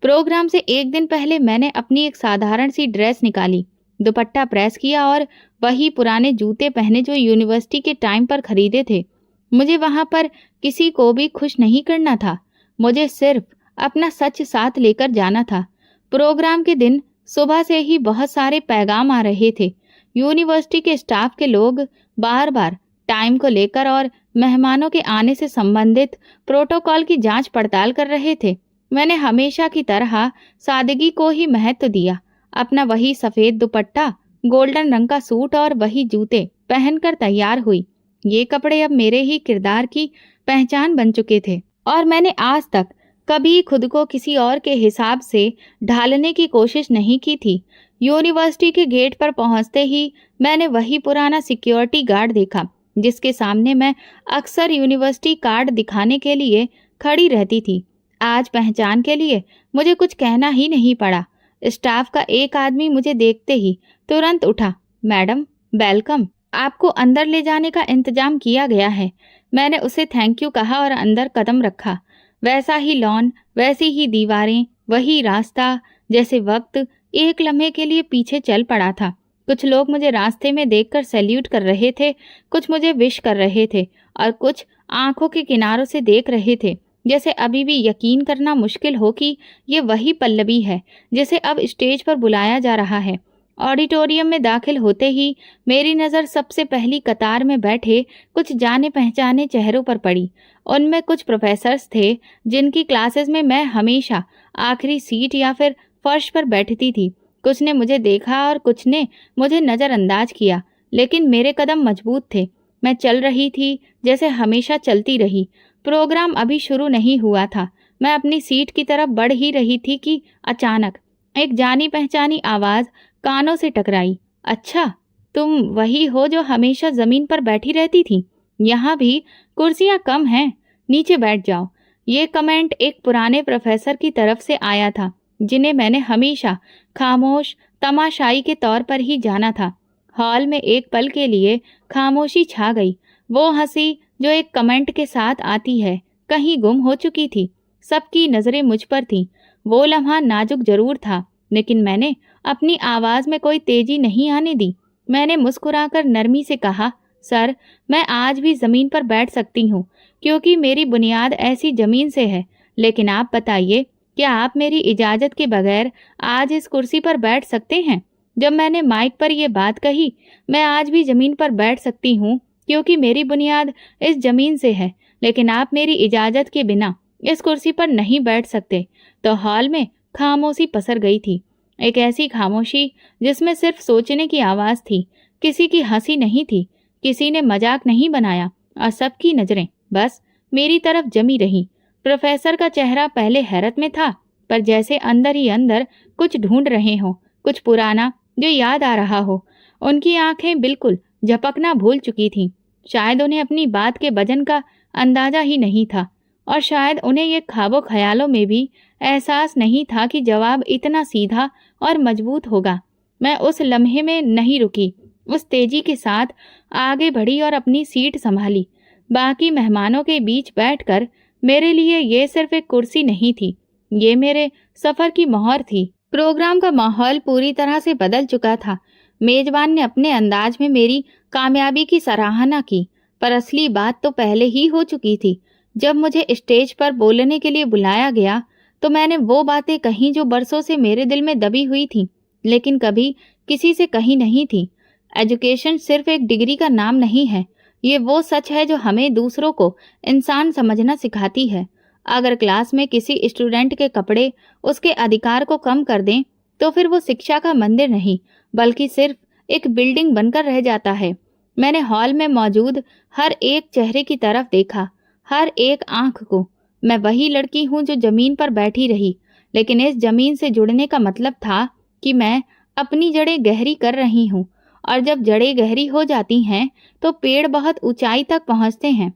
प्रोग्राम से एक दिन पहले मैंने अपनी एक साधारण सी ड्रेस निकाली, दुपट्टा प्रेस किया और वही पुराने जूते पहने जो यूनिवर्सिटी के टाइम पर खरीदे थे। मुझे वहां पर किसी को भी खुश नहीं करना था, मुझे सिर्फ अपना सच साथ लेकर जाना था। प्रोग्राम के दिन सुबह से ही बहुत सारे पैगाम आ रहे थे। यूनिवर्सिटी के स्टाफ के लोग बार बार टाइम को लेकर और मेहमानों के आने से संबंधित प्रोटोकॉल की जांच पड़ताल कर रहे थे। मैंने हमेशा की तरह सादगी को ही महत्व दिया। अपना वही सफ़ेद दुपट्टा, गोल्डन रंग का सूट और वही जूते पहनकर तैयार हुई। ये कपड़े अब मेरे ही किरदार की पहचान बन चुके थे और मैंने आज तक कभी खुद को किसी और के हिसाब से ढालने की कोशिश नहीं की थी। यूनिवर्सिटी के गेट पर पहुंचते ही मैंने वही पुराना सिक्योरिटी गार्ड देखा जिसके सामने मैं अक्सर यूनिवर्सिटी कार्ड दिखाने के लिए खड़ी रहती थी। आज पहचान के लिए मुझे कुछ कहना ही नहीं पड़ा। स्टाफ का एक आदमी मुझे देखते ही तुरंत उठा, मैडम वेलकम, आपको अंदर ले जाने का इंतजाम किया गया है। मैंने उसे थैंक यू कहा और अंदर कदम रखा। वैसा ही लॉन, वैसी ही दीवारें, वही रास्ता, जैसे वक्त एक लम्हे के लिए पीछे चल पड़ा था। कुछ लोग मुझे रास्ते में देखकर सैल्यूट कर रहे थे, कुछ मुझे विश कर रहे थे और कुछ आंखों के किनारों से देख रहे थे, जैसे अभी भी यकीन करना मुश्किल हो कि ये वही पल्लवी है जिसे अब स्टेज पर बुलाया जा रहा है। ऑडिटोरियम में दाखिल होते ही मेरी नज़र सबसे पहली कतार में बैठे कुछ जाने पहचाने चेहरों पर पड़ी। उनमें कुछ प्रोफेसर्स थे जिनकी क्लासेस में मैं हमेशा आखिरी सीट या फिर फर्श पर बैठती थी। कुछ ने मुझे देखा और कुछ ने मुझे नज़रअंदाज किया, लेकिन मेरे कदम मजबूत थे। मैं चल रही थी जैसे हमेशा चलती रही। प्रोग्राम अभी शुरू नहीं हुआ था, मैं अपनी सीट की तरफ बढ़ ही रही थी कि अचानक एक जानी पहचानी आवाज कानों से टकराई। अच्छा, तुम वही हो जो हमेशा जमीन पर बैठी रहती थी? यहाँ भी कुर्सियां कम हैं, नीचे बैठ जाओ। ये कमेंट एक पुराने प्रोफेसर की तरफ से आया था, जिन्हें मैंने हमेशा खामोश तमाशाई के तौर पर ही जाना था। हॉल में एक पल के लिए खामोशी छा गई। वो हंसी जो एक कमेंट के साथ आती है कहीं गुम हो चुकी थी। सबकी नजरें मुझ पर थीं। वो लम्हा नाजुक जरूर था, लेकिन मैंने अपनी आवाज में कोई तेजी नहीं आने दी। मैंने मुस्कुराकर नरमी से कहा, सर, मैं आज भी जमीन पर बैठ सकती हूँ, क्योंकि मेरी बुनियाद ऐसी जमीन से है। लेकिन आप बताइए, क्या आप मेरी इजाजत के बगैर आज इस कुर्सी पर बैठ सकते हैं? जब मैंने माइक पर यह बात कही, मैं आज भी जमीन पर बैठ सकती हूँ, क्योंकि मेरी बुनियाद इस जमीन से है। लेकिन आप मेरी इजाजत के बिना इस कुर्सी पर नहीं बैठ सकते। तो हॉल में खामोशी पसर गई थी। एक ऐसी खामोशी जिसमें सिर्फ सोचने की आवाज थी। किसी की हंसी नहीं थी, किसी ने मजाक नहीं बनाया, और सबकी नजरें बस मेरी तरफ जमी रही। प्रोफेसर का चेहरा पहले हैरत में था, पर जैसे अंदर ही अंदर कुछ ढूंढ रहे हो, कुछ पुराना जो याद आ रहा हो। उनकी आंखें बिल्कुल झपकना भूल चुकी थीं। शायद उन्हें अपनी बात के वजन का अंदाजा ही नहीं था, और शायद उन्हें ये ख्वाबों ख्यालों में भी एहसास नहीं था कि जवाब इतना सीधा और मजबूत होगा। मैं उस लम्हे में नहीं रुकी, उस तेजी के साथ आगे बढ़ी और अपनी सीट संभाली। बाकी मेहमानों के बीच बैठकर मेरे लिए ये सिर्फ एक कुर्सी नहीं थी, ये मेरे सफर की मोहर थी। प्रोग्राम का माहौल पूरी तरह से बदल चुका था। मेजबान ने अपने अंदाज में मेरी कामयाबी की सराहना की, पर असली बात तो पहले ही हो चुकी थी। जब मुझे स्टेज पर बोलने के लिए बुलाया गया, तो मैंने वो बातें कही जो बरसों से मेरे दिल में दबी हुई थी, लेकिन कभी किसी से कही नहीं थी। एजुकेशन सिर्फ एक डिग्री का नाम नहीं है, ये वो सच है जो हमें दूसरों को इंसान समझना सिखाती है। अगर क्लास में किसी स्टूडेंट के कपड़े उसके अधिकार को कम कर दें, तो फिर वो शिक्षा का मंदिर नहीं, बल्कि सिर्फ एक बिल्डिंग बनकर रह जाता है। मैंने हॉल में मौजूद हर एक चेहरे की तरफ देखा, हर एक आंख को। मैं वही लड़की हूँ जो जमीन पर बैठी रही, लेकिन इस जमीन से जुड़ने का मतलब था कि मैं अपनी जड़ें गहरी कर रही हूँ, और जब जड़ें गहरी हो जाती हैं तो पेड़ बहुत ऊंचाई तक पहुँचते हैं।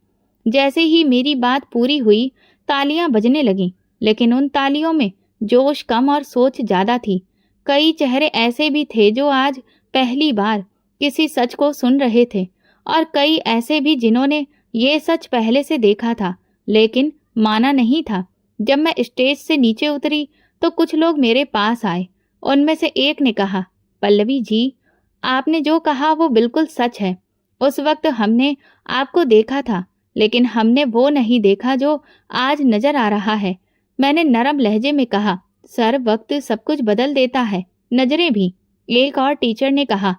जैसे ही मेरी बात पूरी हुई, तालियां बजने लगीं, लेकिन उन तालियों में जोश कम और सोच ज्यादा थी। कई चेहरे ऐसे भी थे जो आज पहली बार किसी सच को सुन रहे थे, और कई ऐसे भी जिन्होंने ये सच पहले से देखा था लेकिन माना नहीं था। जब मैं स्टेज से नीचे उतरी तो कुछ लोग मेरे पास आए। उनमें से एक ने कहा, पल्लवी जी, आपने जो कहा वो बिल्कुल सच है। उस वक्त हमने आपको देखा था, लेकिन हमने वो नहीं देखा जो आज नजर आ रहा है। मैंने नरम लहजे में कहा, सर, वक्त सब कुछ बदल देता है, नजरें भी। एक और टीचर ने कहा,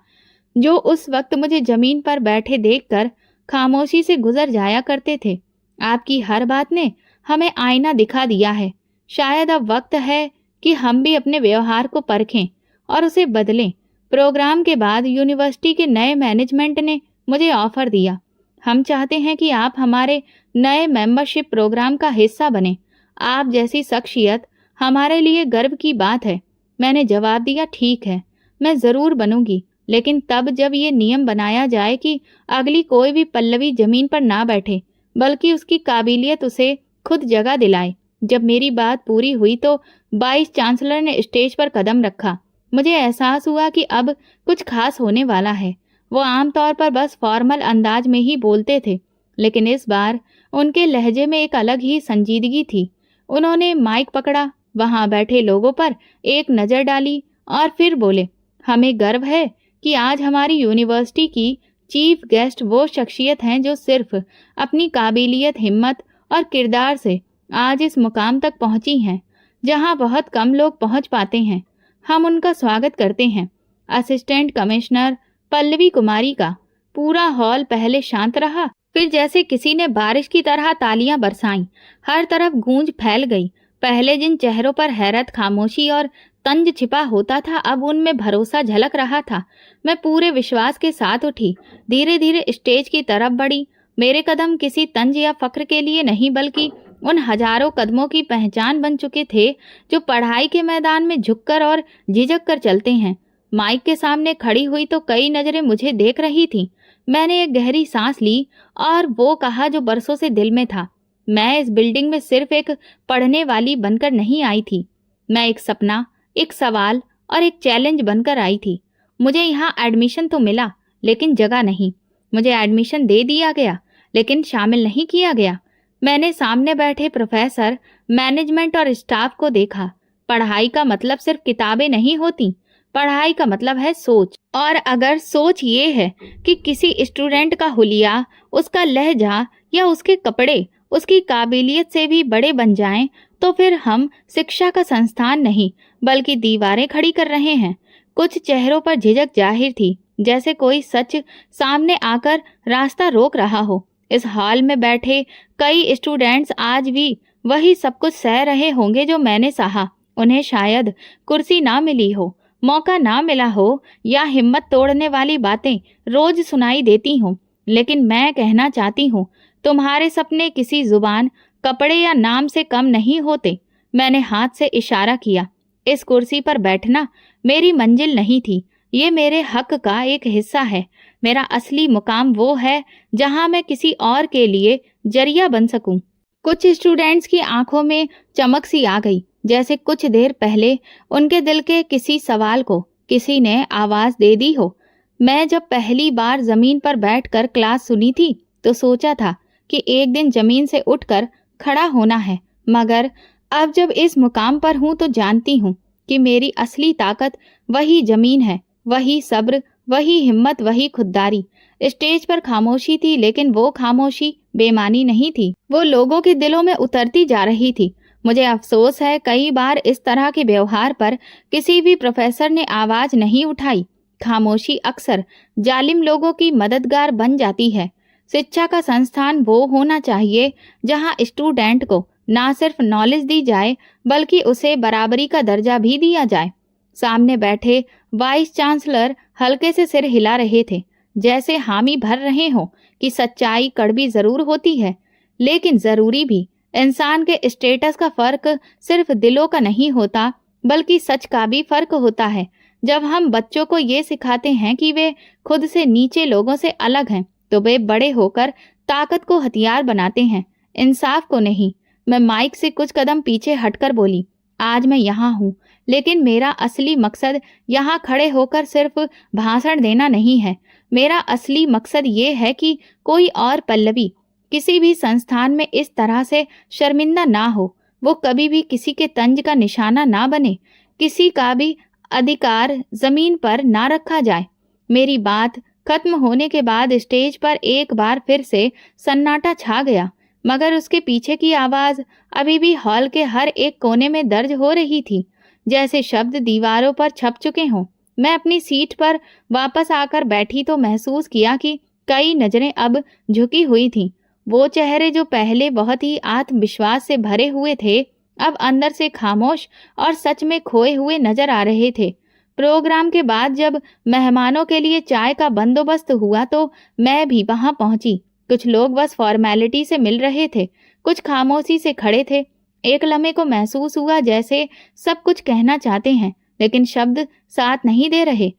जो उस वक्त मुझे जमीन पर बैठे देखकर खामोशी से गुजर जाया करते थे। आपकी हर बात ने हमें आईना दिखा दिया है। शायद अब वक्त है कि हम भी अपने व्यवहार को परखें और उसे बदलें। प्रोग्राम के बाद यूनिवर्सिटी के नए मैनेजमेंट ने मुझे ऑफर दिया। हम चाहते हैं कि आप हमारे नए मेंबरशिप प्रोग्राम का हिस्सा बने। आप जैसी शख्सियत हमारे लिए गर्व की बात है। मैंने जवाब दिया, ठीक है, मैं ज़रूर बनूंगी, लेकिन तब जब ये नियम बनाया जाए कि अगली कोई भी पल्लवी जमीन पर ना बैठे, बल्कि उसकी काबिलियत उसे खुद जगह दिलाए। जब मेरी बात पूरी हुई तो वाइस चांसलर ने स्टेज पर कदम रखा। मुझे एहसास हुआ कि अब कुछ खास होने वाला है। वो आमतौर पर बस फॉर्मल अंदाज में ही बोलते थे, लेकिन इस बार उनके लहजे में एक अलग ही संजीदगी थी। उन्होंने माइक पकड़ा, वहां बैठे लोगों पर एक नज़र डाली और फिर बोले, हमें गर्व है कि आज हमारी यूनिवर्सिटी की चीफ गेस्ट वो शख्सियत हैं जो सिर्फ अपनी काबिलियत, हिम्मत और किरदार से आज इस मुकाम तक पहुंची हैं जहां बहुत कम लोग पहुंच पाते हैं। हम उनका स्वागत करते हैं, असिस्टेंट कमिश्नर पल्लवी कुमारी का। पूरा हॉल पहले शांत रहा, फिर जैसे किसी ने बारिश की तरह तालियां बरसाईं। हर तरफ गूंज फैल गई। पहले जिन चेहरों पर हैरत, खामोशी और तंज छिपा होता था, अब उनमें भरोसा झलक रहा था। मैं पूरे विश्वास के साथ उठी, धीरे धीरे स्टेज की तरफ बढ़ी। मेरे कदम किसी तंज या फक्र के लिए नहीं, बल्कि उन हजारों कदमों की पहचान बन चुके थे जो पढ़ाई के मैदान में झुककर और झिझक कर चलते हैं। माइक के सामने खड़ी हुई तो कई नजरें मुझे देख रही थीं। मैंने एक गहरी सांस ली और वो कहा जो बरसों से दिल में था। मैं इस बिल्डिंग में सिर्फ एक पढ़ने वाली बनकर नहीं आई थी। मैं एक सपना, एक सवाल और एक चैलेंज बनकर आई थी। मुझे यहाँ एडमिशन तो मिला, लेकिन जगह नहीं। मुझे एडमिशन दे दिया गया, लेकिन शामिल नहीं किया गया। मैंने सामने बैठे प्रोफेसर, मैनेजमेंट और स्टाफ को देखा। पढ़ाई का मतलब सिर्फ किताबें नहीं होती। पढ़ाई का मतलब है सोच। और अगर सोच ये है कि किसी स्टूडेंट का हुलिया, उसका लहजा या उसके कपड़े उसकी काबिलियत से भी बड़े बन जाएं, तो फिर हम शिक्षा का संस्थान नहीं बल्कि दीवारें खड़ी कर रहे हैं। कुछ चेहरों पर झिझक जाहिर थी, जैसे कोई सच सामने आकर रास्ता रोक रहा हो। इस हॉल में बैठे कई स्टूडेंट्स आज भी वही सब कुछ सह रहे होंगे जो मैंने सहा। उन्हें शायद कुर्सी ना मिली हो, मौका ना मिला हो या हिम्मत तोड़ने वाली बातें रोज सुनाई देती हों, लेकिन मैं कहना चाहती हूँ, तुम्हारे सपने किसी जुबान, कपड़े या नाम से कम नहीं होते। मैंने हाथ से इशारा किया। इस कुर्सी पर बैठना मेरी मंजिल नहीं थी, ये मेरे हक का एक हिस्सा है। मेरा असली मुकाम वो है जहां मैं किसी और के लिए जरिया बन सकूं। कुछ स्टूडेंट्स की आंखों में चमक सी आ गई, जैसे कुछ देर पहले उनके दिल के किसी सवाल को किसी ने आवाज दे दी हो। मैं जब पहली बार जमीन पर बैठकर क्लास सुनी थी तो सोचा था कि एक दिन जमीन से उठकर खड़ा होना है, मगर अब जब इस मुकाम पर हूं तो जानती हूं कि मेरी असली ताकत वही जमीन है, वही सब्र, वही हिम्मत, वही खुददारी। स्टेज पर खामोशी थी, लेकिन वो खामोशी बेमानी नहीं थी, वो लोगों के दिलों में उतरती जा रही थी। मुझे अफसोस है कई बार इस तरह के व्यवहार पर किसी भी प्रोफेसर ने आवाज नहीं उठाई। खामोशी अक्सर जालिम लोगों की मददगार बन जाती है। शिक्षा का संस्थान वो होना चाहिए जहां स्टूडेंट को ना सिर्फ नॉलेज दी जाए बल्कि उसे बराबरी का दर्जा भी दिया जाए। सामने बैठे वाइस चांसलर हल्के से सिर हिला रहे थे, जैसे हामी भर रहे हो कि सच्चाई कड़वी जरूर होती है, लेकिन जरूरी भी। इंसान के स्टेटस का फर्क सिर्फ दिलों का नहीं होता, बल्कि सच का भी फर्क होता है। जब हम बच्चों को ये सिखाते हैं कि वे खुद से नीचे लोगों से अलग हैं, तो वे बड़े होकर ताकत को हथियार बनाते हैं, इंसाफ को नहीं। मैं माइक से कुछ कदम पीछे हटकर बोली, आज मैं यहाँ हूँ, लेकिन मेरा असली मकसद यहाँ खड़े होकर सिर्फ भाषण देना नहीं है। मेरा असली मकसद ये है कि कोई और पल्लवी किसी भी संस्थान में इस तरह से शर्मिंदा ना हो, वो कभी भी किसी के तंज का निशाना ना बने, किसी का भी अधिकार जमीन पर ना रखा जाए। मेरी बात खत्म होने के बाद स्टेज पर एक बार फिर से सन्नाटा छा गया, मगर उसके पीछे की आवाज अभी भी हॉल के हर एक कोने में दर्ज हो रही थी, जैसे शब्द दीवारों पर छप चुके हों। मैं अपनी सीट पर वापस आकर बैठी तो महसूस किया कि कई नजरें अब झुकी हुई थीं। वो चेहरे जो पहले बहुत ही आत्मविश्वास से भरे हुए थे, अब अंदर से खामोश और सच में खोए हुए नजर आ रहे थे। प्रोग्राम के बाद जब मेहमानों के लिए चाय का बंदोबस्त हुआ तो मैं भी वहां पहुंची। कुछ लोग बस फॉर्मेलिटी से मिल रहे थे, कुछ खामोशी से खड़े थे। एक लम्हे को महसूस हुआ जैसे सब कुछ कहना चाहते हैं, लेकिन शब्द साथ नहीं दे रहे।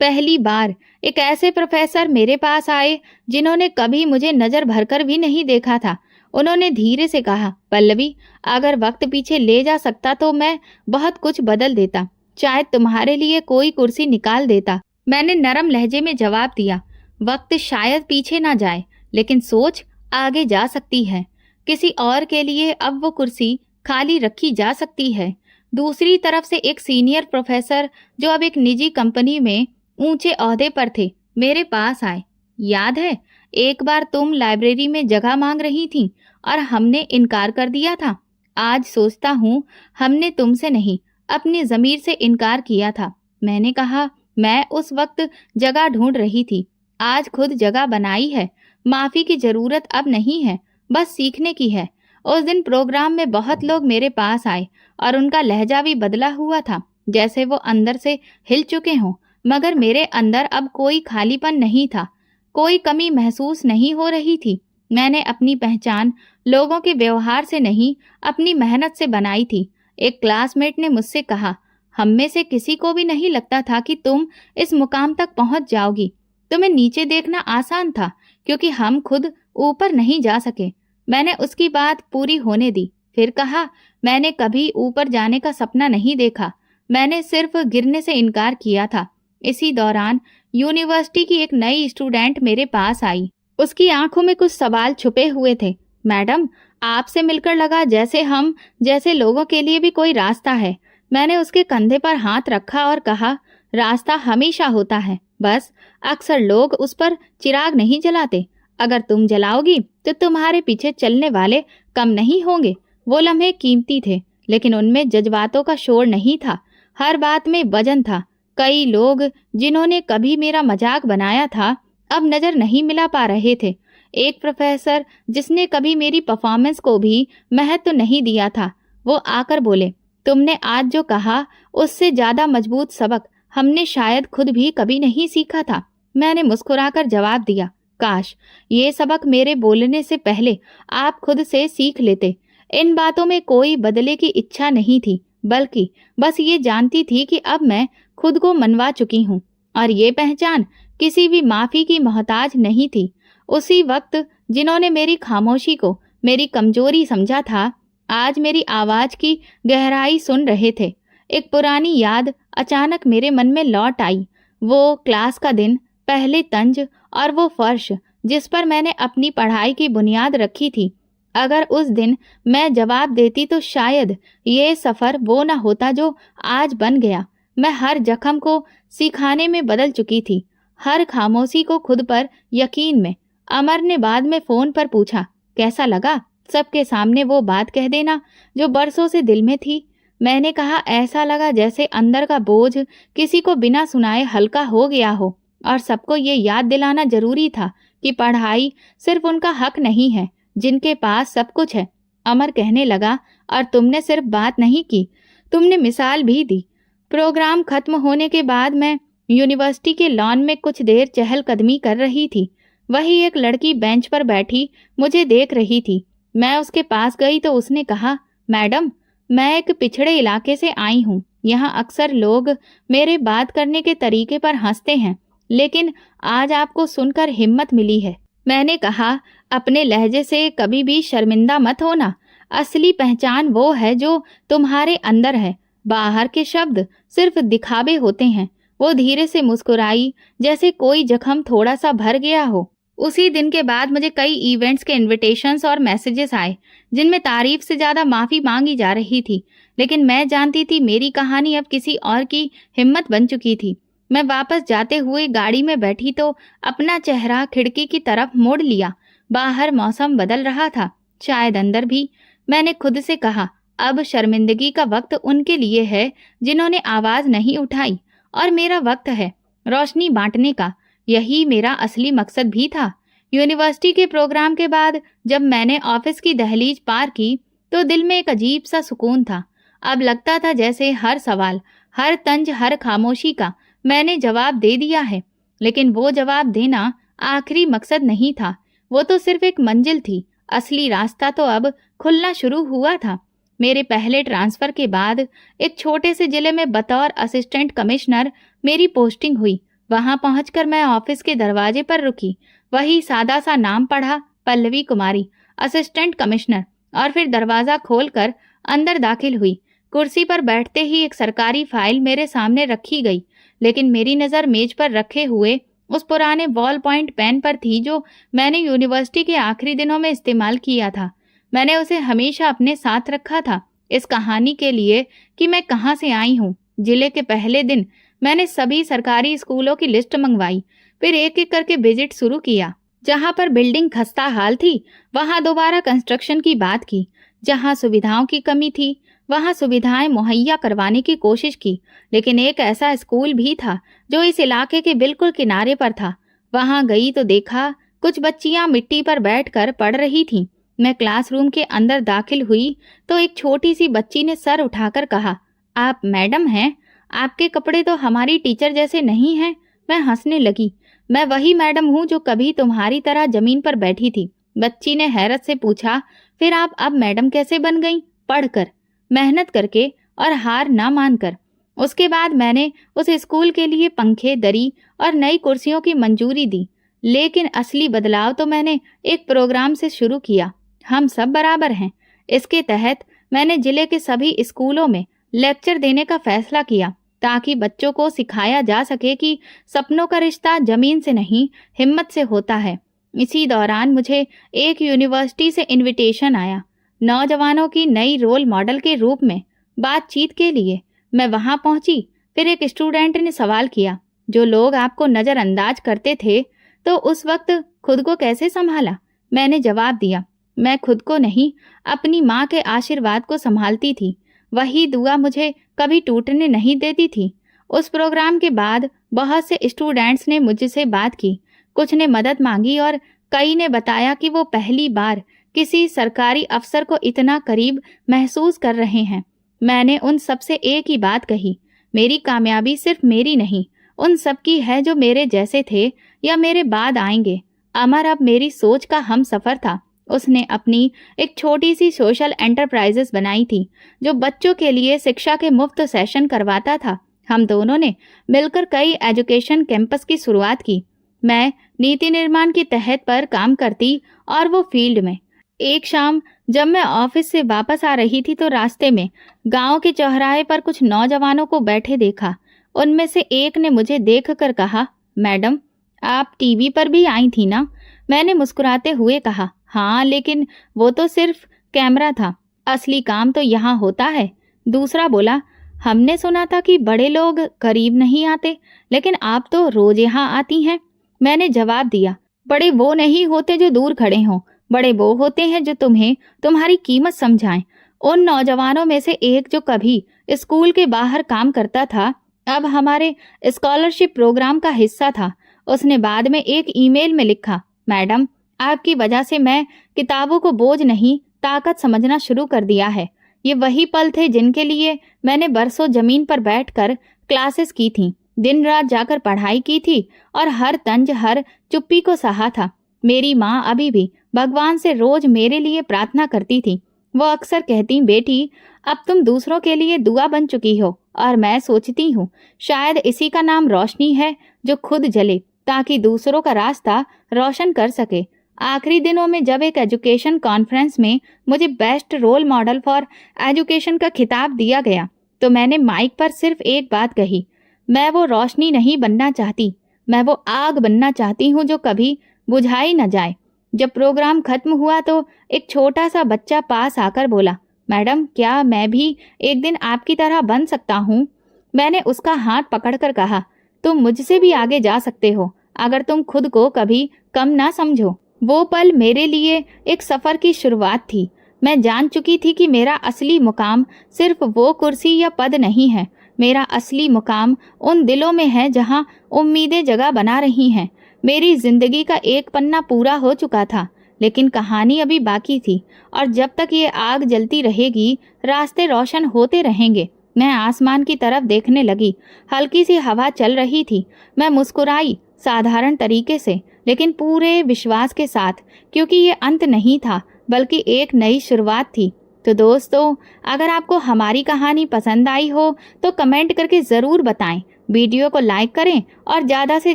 पहली बार एक ऐसे प्रोफेसर मेरे पास आए जिन्होंने कभी मुझे नजर भरकर भी नहीं देखा था। उन्होंने धीरे से कहा, पल्लवी, अगर वक्त पीछे ले जा सकता तो मैं बहुत कुछ बदल देता, शायद तुम्हारे लिए कोई कुर्सी निकाल देता। मैंने नरम लहजे में जवाब दिया, वक्त शायद पीछे ना जाए, लेकिन सोच आगे जा सकती है। किसी और के लिए अब वो कुर्सी खाली रखी जा सकती है। दूसरी तरफ से एक सीनियर प्रोफेसर जो अब एक निजी कंपनी में ऊंचे ओहदे पर थे, मेरे पास आए। याद है, एक बार तुम लाइब्रेरी में जगह मांग रही थी और हमने इनकार कर दिया था। आज सोचता हूँ हमने तुमसे नहीं, अपनी ज़मीर से इनकार किया था। मैंने कहा, मैं उस वक्त जगह ढूंढ रही थी, आज खुद जगह बनाई है। माफ़ी की ज़रूरत अब नहीं है, बस सीखने की है। उस दिन प्रोग्राम में बहुत लोग मेरे पास आए और उनका लहजा भी बदला हुआ था, जैसे वो अंदर से हिल चुके हों, मगर मेरे अंदर अब कोई खालीपन नहीं था, कोई कमी महसूस नहीं हो रही थी। मैंने अपनी पहचान लोगों के व्यवहार से नहीं, अपनी मेहनत से बनाई थी। एक क्लासमेट ने मुझसे कहा, हम में से किसी को भी नहीं लगता था कि तुम इस मुकाम तक पहुंच जाओगी। तुम्हें नीचे देखना आसान था क्योंकि हम खुद ऊपर नहीं जा सके। मैंने उसकी बात पूरी होने दी, फिर कहा, मैंने कभी ऊपर जाने का सपना नहीं देखा, मैंने सिर्फ गिरने से इनकार किया था। इसी दौरान यूनिवर्सिटी की एक नई स्टूडेंट मेरे पास आई। उसकी आंखों में कुछ सवाल छुपे हुए थे। मैडम, आपसे मिलकर लगा जैसे हम जैसे लोगों के लिए भी कोई रास्ता है। मैंने उसके कंधे पर हाथ रखा और कहा, रास्ता हमेशा होता है, बस अक्सर लोग उस पर चिराग नहीं जलाते। अगर तुम जलाओगी तो तुम्हारे पीछे चलने वाले कम नहीं होंगे। वो लम्हे कीमती थे, लेकिन उनमें जज्बातों का शोर नहीं था, हर बात में वजन था। कई लोग जिन्होंने कभी मेरा मजाक बनाया था अब नजर नहीं मिला पा रहे थे। एक प्रोफेसर जिसने कभी मेरी परफॉर्मेंस को भी महत्व नहीं दिया था, वो आकर बोले, तुमने आज जो कहा उससे ज्यादा मजबूत सबक हमने शायद खुद भी कभी नहीं सीखा था। मैंने मुस्कुराकर जवाब दिया, काश ये सबक मेरे बोलने से पहले आप खुद से सीख लेते। इन बातों में कोई बदले की इच्छा नहीं थी, बल्कि बस ये जानती थी कि अब मैं खुद को मनवा चुकी हूँ और ये पहचान किसी भी माफी की मोहताज नहीं थी। उसी वक्त जिन्होंने मेरी खामोशी को मेरी कमजोरी समझा था, आज मेरी आवाज की गहराई सुन रहे थे। एक पुरानी याद अचानक मेरे मन में लौट आई। वो क्लास का दिन, पहले तंज और वो फर्श जिस पर मैंने अपनी पढ़ाई की बुनियाद रखी थी। अगर उस दिन मैं जवाब देती तो शायद ये सफर वो न होता जो आज बन गया। मैं हर जख्म को सिखाने में बदल चुकी थी, हर खामोशी को खुद पर यकीन में। अमर ने बाद में फोन पर पूछा, कैसा लगा सबके सामने वो बात कह देना जो बरसों से दिल में थी। मैंने कहा, ऐसा लगा जैसे अंदर का बोझ किसी को बिना सुनाए हल्का हो गया हो और सबको ये याद दिलाना जरूरी था कि पढ़ाई सिर्फ उनका हक नहीं है जिनके पास सब कुछ है। अमर कहने लगा, और तुमने सिर्फ बात नहीं की, तुमने मिसाल भी दी। प्रोग्राम खत्म होने के बाद मैं यूनिवर्सिटी के लॉन में कुछ देर चहलकदमी कर रही थी। वही एक लड़की बेंच पर बैठी मुझे देख रही थी। मैं उसके पास गई तो उसने कहा, मैडम, मैं एक पिछड़े इलाके से आई हूँ। यहाँ अक्सर लोग मेरे बात करने के तरीके पर हंसते हैं, लेकिन आज आपको सुनकर हिम्मत मिली है। मैंने कहा, अपने लहजे से कभी भी शर्मिंदा मत होना। असली पहचान वो है जो तुम्हारे अंदर है, बाहर के शब्द सिर्फ दिखावे होते हैं। वो धीरे से मुस्कुराई, जैसे कोई जख्म थोड़ा सा भर गया हो। उसी दिन के बाद मुझे कई इवेंट्स के इनविटेशंस और मैसेजेस आए जिनमें तारीफ से ज्यादा माफी मांगी जा रही थी, लेकिन मैं जानती थी मेरी कहानी अब किसी और की हिम्मत बन चुकी थी। मैं वापस जाते हुए गाड़ी में बैठी तो अपना चेहरा खिड़की की तरफ मोड़ लिया। बाहर मौसम बदल रहा था, शायद अंदर भी। मैंने खुद से कहा, अब शर्मिंदगी का वक्त उनके लिए है जिन्होंने आवाज नहीं उठाई, और मेरा वक्त है रोशनी बांटने का। यही मेरा असली मकसद भी था। यूनिवर्सिटी के प्रोग्राम के बाद जब मैंने ऑफिस की दहलीज पार की तो दिल में एक अजीब सा सुकून था। अब लगता था जैसे हर सवाल, हर तंज, हर खामोशी का मैंने जवाब दे दिया है। लेकिन वो जवाब देना आखिरी मकसद नहीं था, वो तो सिर्फ एक मंजिल थी। असली रास्ता तो अब खुलना शुरू हुआ था। मेरे पहले ट्रांसफर के बाद एक छोटे से जिले में बतौर असिस्टेंट कमिश्नर मेरी पोस्टिंग हुई। वहां पहुंचकर मैं ऑफिस के दरवाजे पर रुकी। वही सादा सा नाम पढ़ा, पल्लवी कुमारी, असिस्टेंट कमिश्नर, और फिर दरवाजा खोलकर अंदर दाखिल हुई। कुर्सी पर बैठते ही एक सरकारी फाइल मेरे सामने रखी गई, लेकिन मेरी नजर मेज पर रखे हुए उस पुराने बॉल पॉइंट पेन पर थी जो मैंने यूनिवर्सिटी के आखिरी दिनों में इस्तेमाल किया था। मैंने उसे हमेशा अपने साथ रखा था, इस कहानी के लिए कि मैं कहाँ से आई हूँ। जिले के पहले दिन मैंने सभी सरकारी स्कूलों की लिस्ट मंगवाई, फिर एक एक करके विजिट शुरू किया। जहाँ पर बिल्डिंग खस्ता हाल थी वहाँ दोबारा कंस्ट्रक्शन की बात की, जहाँ सुविधाओं की कमी थी वहाँ सुविधाएं मुहैया करवाने की कोशिश की। लेकिन एक ऐसा स्कूल भी था जो इस इलाके के बिल्कुल किनारे पर था। वहाँ गई तो देखा कुछ बच्चियां मिट्टी पर बैठकर पढ़ रही थीं। मैं क्लासरूम के अंदर दाखिल हुई तो एक छोटी सी बच्ची ने सर उठाकर कहा, आप मैडम हैं? आपके कपड़े तो हमारी टीचर जैसे नहीं हैं। मैं हंसने लगी। मैं वही मैडम हूँ जो कभी तुम्हारी तरह जमीन पर बैठी थी। बच्ची ने हैरत से पूछा, फिर आप अब मैडम कैसे बन गईं? पढ़कर, मेहनत करके और हार ना मानकर। उसके बाद मैंने उस स्कूल के लिए पंखे, दरी और नई कुर्सियों की मंजूरी दी। लेकिन असली बदलाव तो मैंने एक प्रोग्राम से शुरू किया, हम सब बराबर हैं। इसके तहत मैंने जिले के सभी स्कूलों में लेक्चर देने का फैसला किया, ताकि बच्चों को सिखाया जा सके कि सपनों का रिश्ता जमीन से नहीं, हिम्मत से होता है। इसी दौरान मुझे एक यूनिवर्सिटी से इनविटेशन आया, नौजवानों की नई रोल मॉडल के रूप में बातचीत के लिए। मैं वहां पहुंची। फिर एक स्टूडेंट ने सवाल किया, जो लोग आपको नजरअंदाज करते थे तो उस वक्त खुद को कैसे संभाला? मैंने जवाब दिया, मैं खुद को नहीं, अपनी माँ के आशीर्वाद को संभालती थी। वही दुआ मुझे कभी टूटने नहीं देती थी। उस प्रोग्राम के बाद बहुत से स्टूडेंट्स ने मुझसे बात की, कुछ ने मदद मांगी और कई ने बताया कि वो पहली बार किसी सरकारी अफसर को इतना करीब महसूस कर रहे हैं। मैंने उन सबसे एक ही बात कही, मेरी कामयाबी सिर्फ मेरी नहीं, उन सब की है जो मेरे जैसे थे या मेरे बाद आएंगे। अमर अब मेरी सोच का हम सफर था। उसने अपनी एक छोटी सी सोशल एंटरप्राइजेस बनाई थी, जो बच्चों के लिए शिक्षा के मुफ्त सेशन करवाता था। हम दोनों ने मिलकर कई एजुकेशन कैंपस की शुरुआत की। मैं नीति निर्माण के तहत पर काम करती और वो फील्ड में। एक शाम जब मैं ऑफिस से वापस आ रही थी तो रास्ते में गांव के चौराहे पर कुछ नौजवानों को बैठे देखा। उनमें से एक ने मुझे देखकर कहा, मैडम आप टीवी पर भी आई थी ना? मैंने मुस्कुराते हुए कहा, हाँ, लेकिन वो तो सिर्फ कैमरा था, असली काम तो यहाँ होता है। दूसरा बोला, हमने सुना था कि बड़े लोग करीब नहीं आते, लेकिन आप तो रोज यहाँ आती हैं। मैंने जवाब दिया, बड़े वो नहीं होते जो दूर खड़े हों, बड़े वो होते हैं जो तुम्हें तुम्हारी कीमत समझाएं। उन नौजवानों में से एक जो कभी स्कूल के बाहर काम करता था, अब हमारे स्कॉलरशिप प्रोग्राम का हिस्सा था। उसने बाद में एक ईमेल में लिखा, मैडम आपकी वजह से मैं किताबों को बोझ नहीं, ताकत समझना शुरू कर दिया है। ये वही पल थे जिनके लिए मैंने बरसों जमीन पर बैठकर क्लासेस की थी, दिन रात जाकर पढ़ाई की थी और हर तंज, हर चुप्पी को सहा था। मेरी माँ अभी भी भगवान से रोज मेरे लिए प्रार्थना करती थी। वो अक्सर कहती, बेटी अब तुम दूसरों के लिए दुआ बन चुकी हो। और मैं सोचती हूँ शायद इसी का नाम रोशनी है, जो खुद जले ताकि दूसरों का रास्ता रोशन कर सके। आखिरी दिनों में जब एक एजुकेशन कॉन्फ्रेंस में मुझे best role model for education का खिताब दिया गया तो मैंने माइक पर सिर्फ एक बात कही, मैं वो रोशनी नहीं बनना चाहती, मैं वो आग बनना चाहती हूँ जो कभी बुझाई न जाए। जब प्रोग्राम खत्म हुआ तो एक छोटा सा बच्चा पास आकर बोला, मैडम क्या मैं भी एक दिन आपकी तरह बन सकता हूँ? मैंने उसका हाथ पकड़कर कहा, तुम मुझसे भी आगे जा सकते हो अगर तुम खुद को कभी कम ना समझो। वो पल मेरे लिए एक सफर की शुरुआत थी। मैं जान चुकी थी कि मेरा असली मुकाम सिर्फ वो कुर्सी या पद नहीं है। मेरा असली मुकाम उन दिलों में है जहां उम्मीदें जगह बना रही हैं। मेरी जिंदगी का एक पन्ना पूरा हो चुका था, लेकिन कहानी अभी बाकी थी और जब तक ये आग जलती रहेगी, रास्ते रोशन होते रहेंगे। मैं आसमान की तरफ देखने लगी। हल्की सी हवा चल रही थी। मैं मुस्कुराई, साधारण तरीके से लेकिन पूरे विश्वास के साथ, क्योंकि ये अंत नहीं था बल्कि एक नई शुरुआत थी। तो दोस्तों, अगर आपको हमारी कहानी पसंद आई हो तो कमेंट करके ज़रूर बताएं। वीडियो को लाइक करें और ज़्यादा से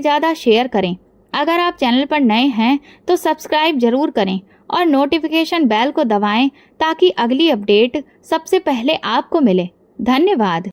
ज़्यादा शेयर करें। अगर आप चैनल पर नए हैं तो सब्सक्राइब जरूर करें और नोटिफिकेशन बेल को दबाएं ताकि अगली अपडेट सबसे पहले आपको मिले। धन्यवाद।